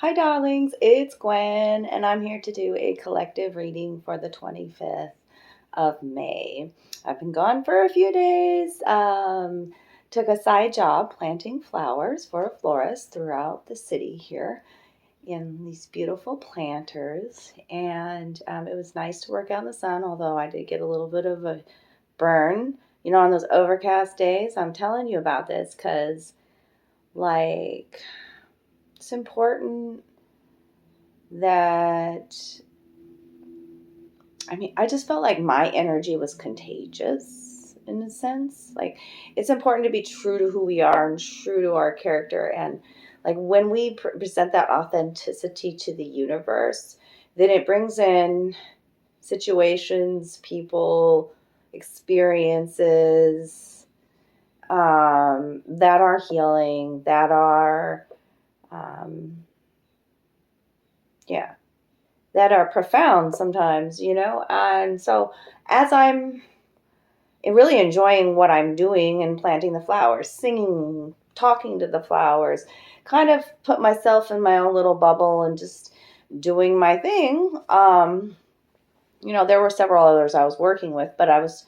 Hi, darlings. It's Gwen, and I'm here to do a collective reading for the 25th of May. I've been gone for a few days. Took a side job planting flowers for a florist throughout the city here in these beautiful planters, and it was nice to work out in the sun, although I did get a little bit of a burn. On those overcast days. I'm telling you about this because, like, it's important that I just felt like my energy was contagious in a sense. Like, it's important to be true to who we are and true to our character. And like when we present that authenticity to the universe, then it brings in situations, people, experiences that are healing, that are, yeah, that are profound sometimes. And so as I'm really enjoying what I'm doing and planting the flowers, singing, talking to the flowers, kind of put myself in my own little bubble and just doing my thing. There were several others I was working with, but I was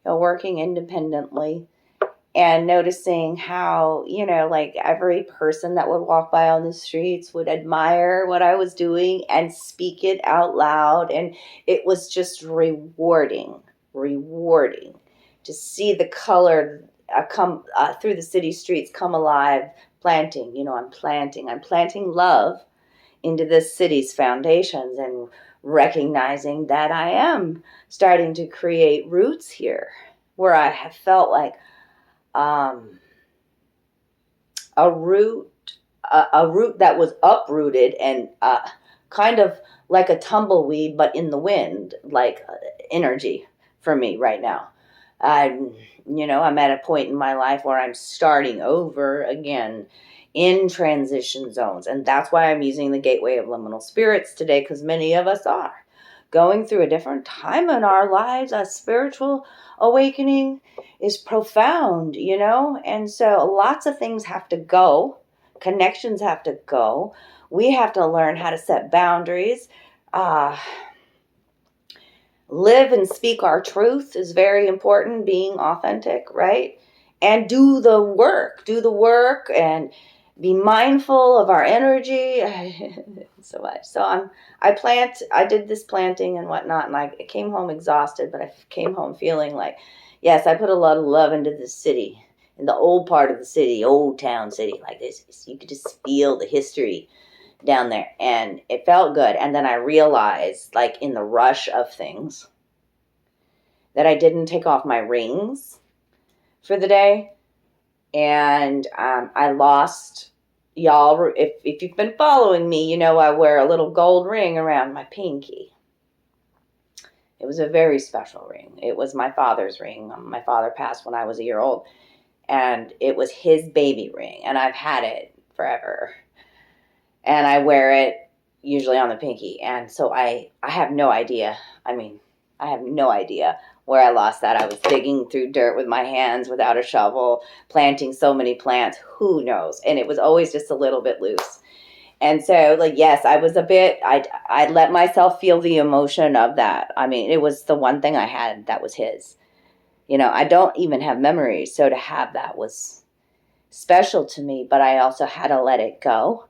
working independently and noticing how, like every person that would walk by on the streets would admire what I was doing and speak it out loud. And it was just rewarding to see the color come through the city streets, come alive, planting. I'm planting love into this city's foundations and recognizing that I am starting to create roots here where I have felt like, a root that was uprooted and kind of like a tumbleweed, but in the wind, like energy for me right now. I'm at a point in my life where I'm starting over again in transition zones. And that's why I'm using the gateway of liminal spirits today, because many of us are going through a different time in our lives. A spiritual awakening is profound. And so lots of things have to go. Connections have to go. We have to learn how to set boundaries. Live and speak our truth is very important, being authentic, right? And do the work and be mindful of our energy. So much. So I did this planting and whatnot, and I came home exhausted, but I came home feeling like, yes, I put a lot of love into this city, in the old part of the city, old town city, like this. You could just feel the history down there, and it felt good. And then I realized, like in the rush of things, that I didn't take off my rings for the day, and I lost, y'all. If you've been following me, I wear a little gold ring around my pinky. It was a very special ring. It was my father's ring. My father passed when I was a year old, and it was his baby ring, and I've had it forever. And I wear it usually on the pinky. And so I have no idea. I have no idea where I lost that. I was digging through dirt with my hands without a shovel, planting so many plants. Who knows? And it was always just a little bit loose. And so, like, yes, I was I let myself feel the emotion of that. It was the one thing I had that was his. I don't even have memories. So to have that was special to me, but I also had to let it go.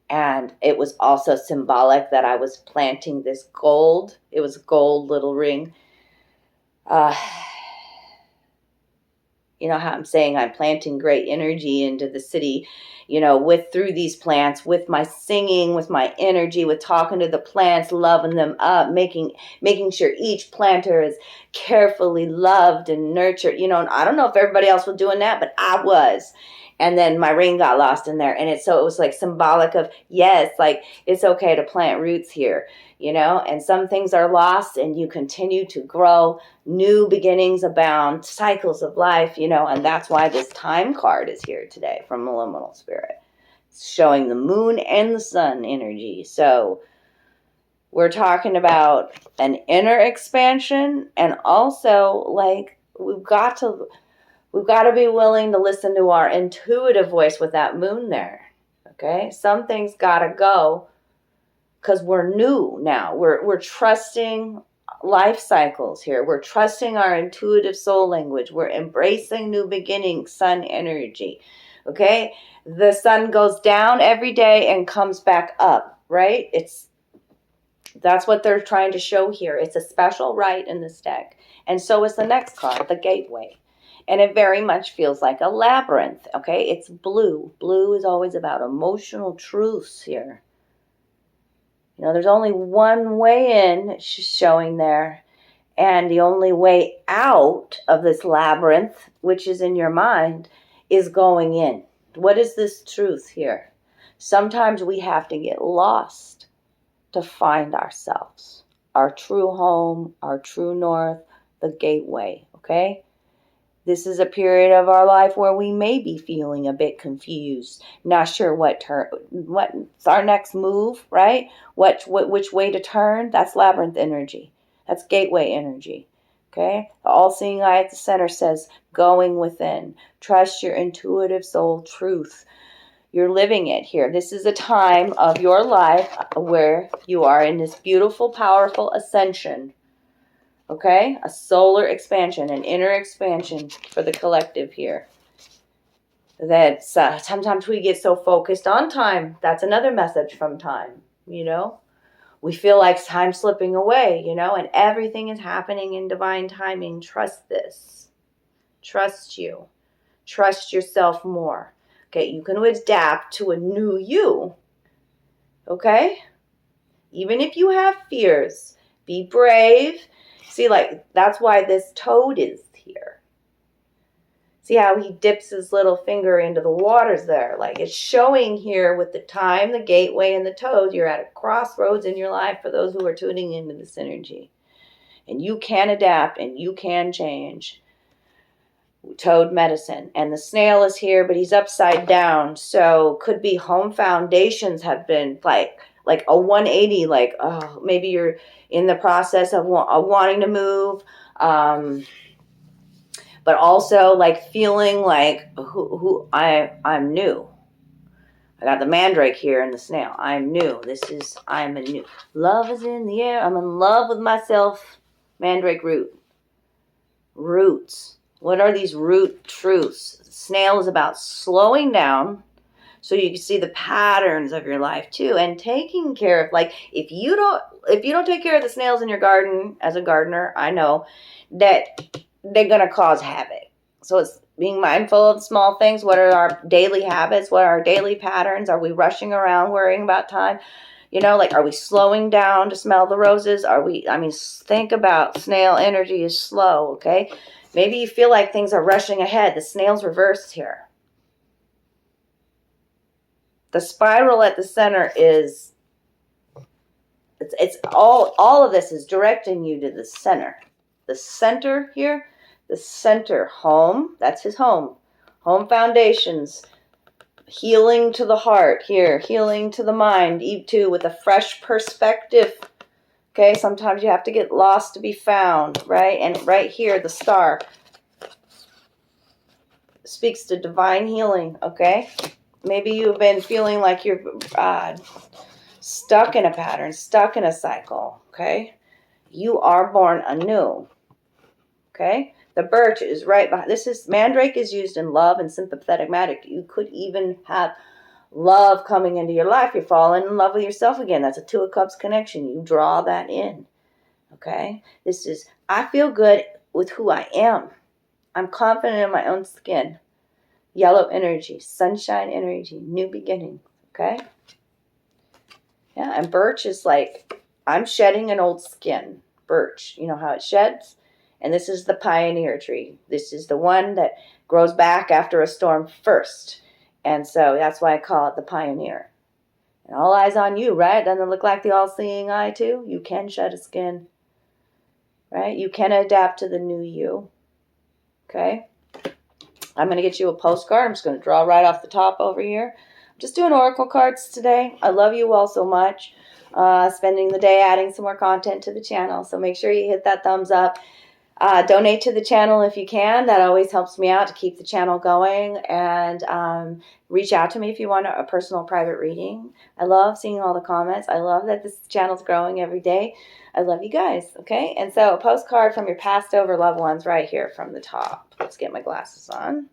And it was also symbolic that I was planting this gold. It was a gold little ring. How I'm saying I'm planting great energy into the city, through these plants, with my singing, with my energy, with talking to the plants, loving them up, making sure each planter is carefully loved and nurtured. And I don't know if everybody else was doing that, but I was. And then my ring got lost in there. And it was like symbolic of, yes, like it's okay to plant roots here, and some things are lost and you continue to grow. New beginnings abound, cycles of life, and that's why this time card is here today from Liminal Spirit. It's showing the moon and the sun energy. So we're talking about an inner expansion, and also like we've got to be willing to listen to our intuitive voice with that moon there. Okay? Some things gotta go because we're new now. We're trusting life cycles here. We're trusting our intuitive soul language. We're embracing new beginnings, sun energy. Okay? The sun goes down every day and comes back up, right? That's what they're trying to show here. It's a special right in this deck. And so is the next card, the gateway. And it very much feels like a labyrinth, okay? It's blue. Blue is always about emotional truths here. You know, there's only one way in showing there. And the only way out of this labyrinth, which is in your mind, is going in. What is this truth here? Sometimes we have to get lost to find ourselves, our true home, our true north, the gateway, okay? This is a period of our life where we may be feeling a bit confused, not sure what's our next move, right? Which way to turn? That's labyrinth energy. That's gateway energy, okay? The all-seeing eye at the center says, going within. Trust your intuitive soul truth. You're living it here. This is a time of your life where you are in this beautiful, powerful ascension. Okay? A solar expansion, an inner expansion for the collective here. That sometimes we get so focused on time. That's another message from time, you know? We feel like time's slipping away, you know, and everything is happening in divine timing. Trust this. Trust you. Trust yourself more. Okay, you can adapt to a new you. Okay? Even if you have fears, be brave. See, like, that's why this toad is here. See how he dips his little finger into the waters there? Like, it's showing here with the time, the gateway, and the toad, you're at a crossroads in your life for those who are tuning into this energy. And you can adapt and you can change. Toad medicine. And the snail is here, but he's upside down. So could be home foundations have been like a 180, like, oh, maybe you're in the process of wanting to move. But also like feeling like I'm new. I got the mandrake here and the snail. I'm new. I'm a new. Love is in the air. I'm in love with myself. Mandrake root. Roots. What are these root truths? Snail is about slowing down so you can see the patterns of your life too, and taking care of, like, if you don't take care of the snails in your garden as a gardener, I know that they're going to cause havoc. So it's being mindful of small things. What are our daily habits? What are our daily patterns? Are we rushing around worrying about time? You know, like, are we slowing down to smell the roses? Think about snail energy is slow, okay? Maybe you feel like things are rushing ahead. The snail's reversed here. The spiral at the center is, it's all of this is directing you to the center. The center here, the center, home, that's his home. Home foundations, healing to the heart here, healing to the mind, too, with a fresh perspective. Okay, sometimes you have to get lost to be found, right? And right here, the star speaks to divine healing, okay? Maybe you've been feeling like you're stuck in a pattern, stuck in a cycle, okay? You are born anew, okay? The birch is right behind. Mandrake is used in love and sympathetic magic. You could even have love coming into your life. You're falling in love with yourself again. That's a Two of Cups connection. You draw that in, okay? This is, I feel good with who I am. I'm confident in my own skin. Yellow energy, sunshine energy, new beginning, okay? Yeah, and birch is like, I'm shedding an old skin. Birch, you know how it sheds? And this is the pioneer tree. This is the one that grows back after a storm first. And so that's why I call it the pioneer. And all eyes on you, right? Doesn't it look like the all-seeing eye too? You can shed a skin, right? You can adapt to the new you, okay? I'm going to get you a postcard. I'm just going to draw right off the top over here. I'm just doing oracle cards today. I love you all so much. Spending the day adding some more content to the channel. So make sure you hit that thumbs up. Donate to the channel if you can. That always helps me out to keep the channel going. And reach out to me if you want a personal private reading. I love seeing all the comments. I love that this channel's growing every day. I love you guys, okay? And so a postcard from your passed over loved ones right here from the top. Let's get my glasses on.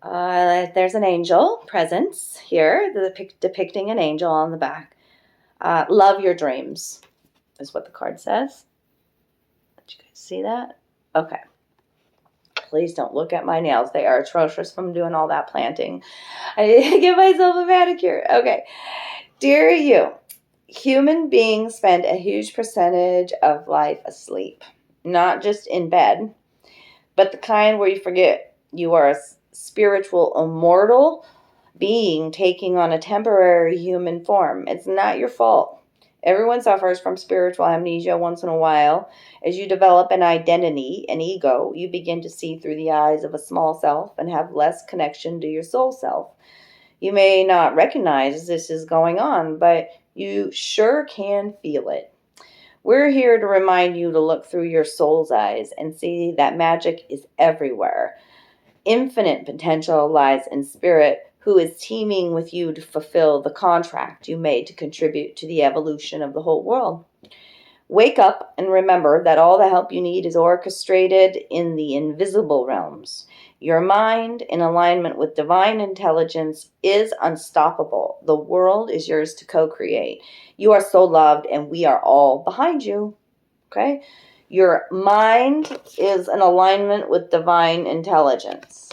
There's an angel presence here, depicting an angel on the back. Love your dreams is what the card says. Did you guys see that? Okay. Please don't look at my nails. They are atrocious from doing all that planting. I need to give myself a manicure. Okay. Dear you, human beings spend a huge percentage of life asleep. Not just in bed, but the kind where you forget you are a spiritual immortal being taking on a temporary human form. It's not your fault. Everyone suffers from spiritual amnesia once in a while. As you develop an identity, an ego, you begin to see through the eyes of a small self and have less connection to your soul self. You may not recognize this is going on, but you sure can feel it. We're here to remind you to look through your soul's eyes and see that magic is everywhere. Infinite potential lies in spirit, who is teaming with you to fulfill the contract you made to contribute to the evolution of the whole world. Wake up and remember that all the help you need is orchestrated in the invisible realms. Your mind, in alignment with divine intelligence, is unstoppable. The world is yours to co-create. You are so loved, and we are all behind you. Okay? Your mind is in alignment with divine intelligence.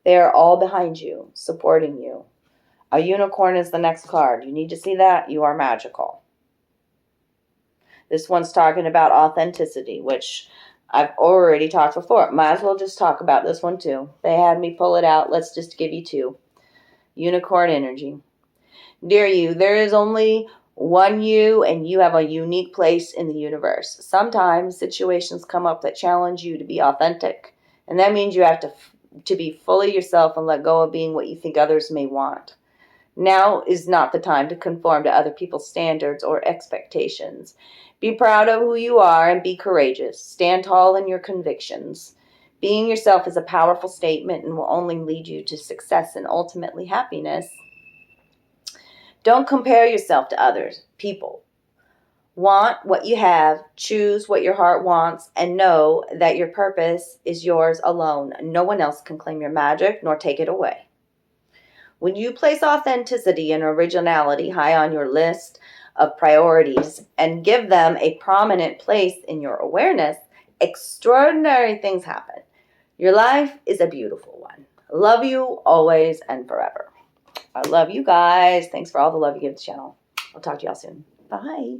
They are all behind you, supporting you. A unicorn is the next card. You need to see that. You are magical. This one's talking about authenticity, which I've already talked before. Might as well just talk about this one too. They had me pull it out. Let's just give you two. Unicorn energy. Dear you, there is only one you, and you have a unique place in the universe. Sometimes situations come up that challenge you to be authentic, and that means you have to be fully yourself and let go of being what you think others may want. Now is not the time to conform to other people's standards or expectations. Be proud of who you are and be courageous. Stand tall in your convictions. Being yourself is a powerful statement and will only lead you to success and ultimately happiness. Don't compare yourself to others, people. Want what you have, choose what your heart wants, and know that your purpose is yours alone. No one else can claim your magic nor take it away. When you place authenticity and originality high on your list of priorities and give them a prominent place in your awareness, extraordinary things happen. Your life is a beautiful one. Love you always and forever. I love you guys. Thanks for all the love you give the channel. I'll talk to y'all soon. Bye.